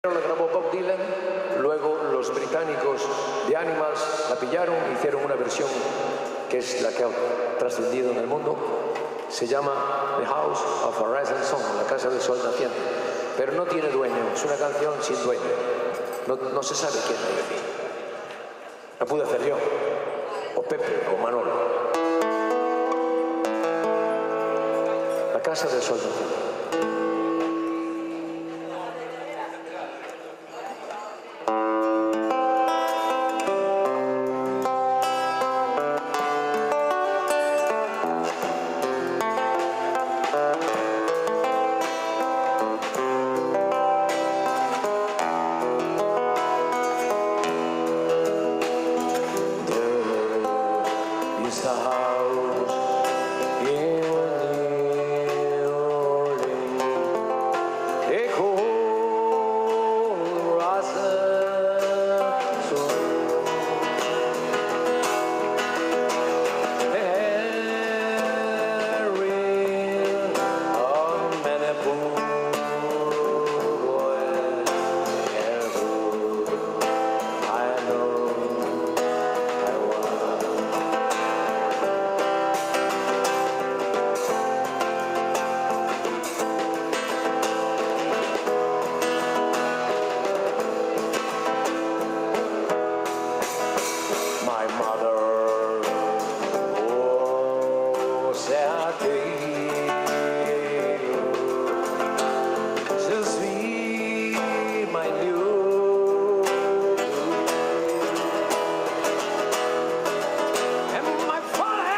La grabó Bob Dylan, luego los británicos de Animals la pillaron e hicieron una versión que es la que ha trascendido en el mundo. Se llama The House of a Rising Sun, la casa del sol naciente, pero no tiene dueño, es una canción sin dueño, no se sabe quién la hizo. La pude hacer yo, o Pepe, o Manolo. La casa del sol naciente. The house in New Orleans, a cold rising sun. There is a many boy, and I know. My mother was a so sweet, my new, and my father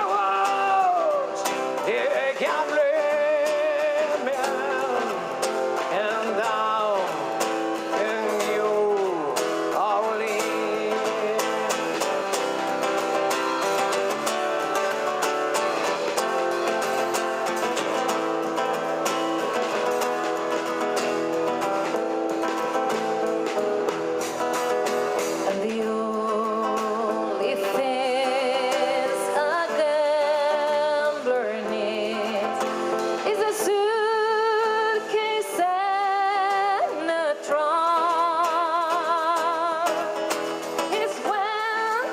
was a gambling man, and down in New Orleans. And the only things a gambler needs is a suitcase and a trunk. It's when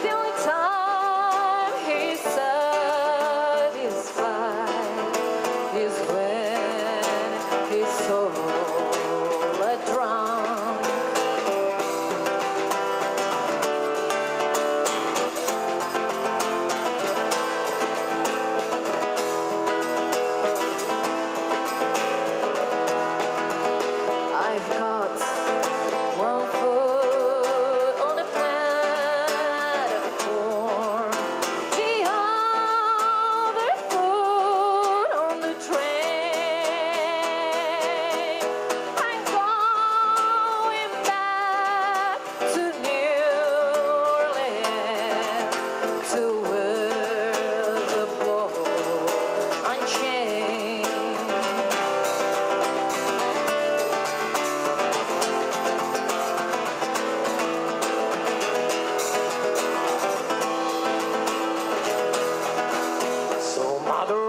the only time he's satisfied is when he's so drunk. I've got one foot on the platform, the other foot on the train. I'm going back to New Orleans, to where the ball unchained. So mother,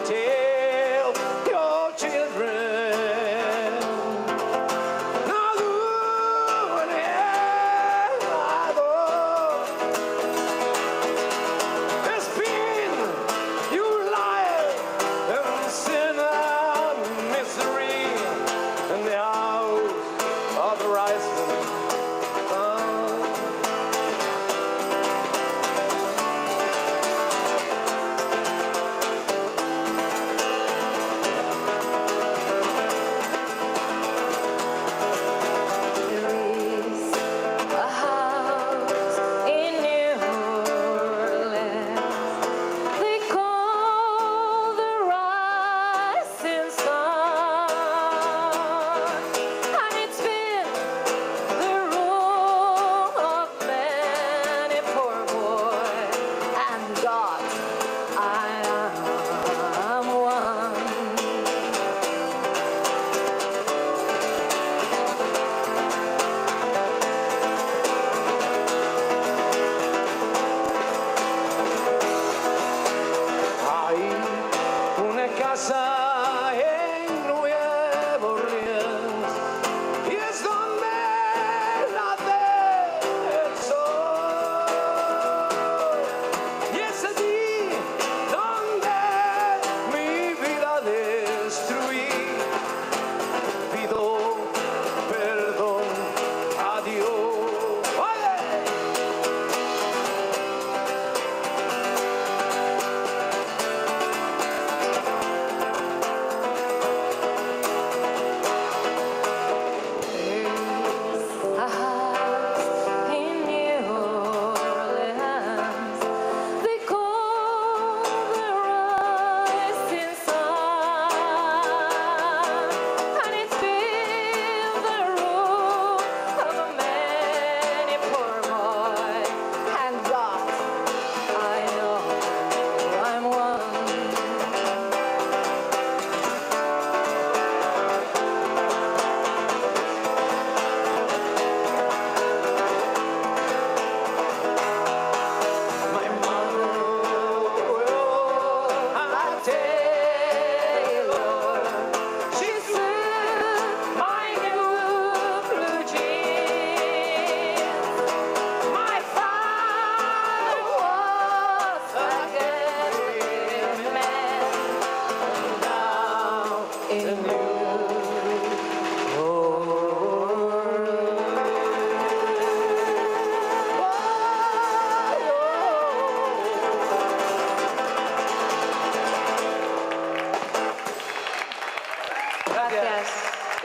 tell your children, now who and ever has been your life and sin and misery in the house of the rising sun.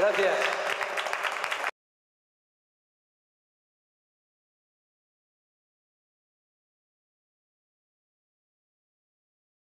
Gracias.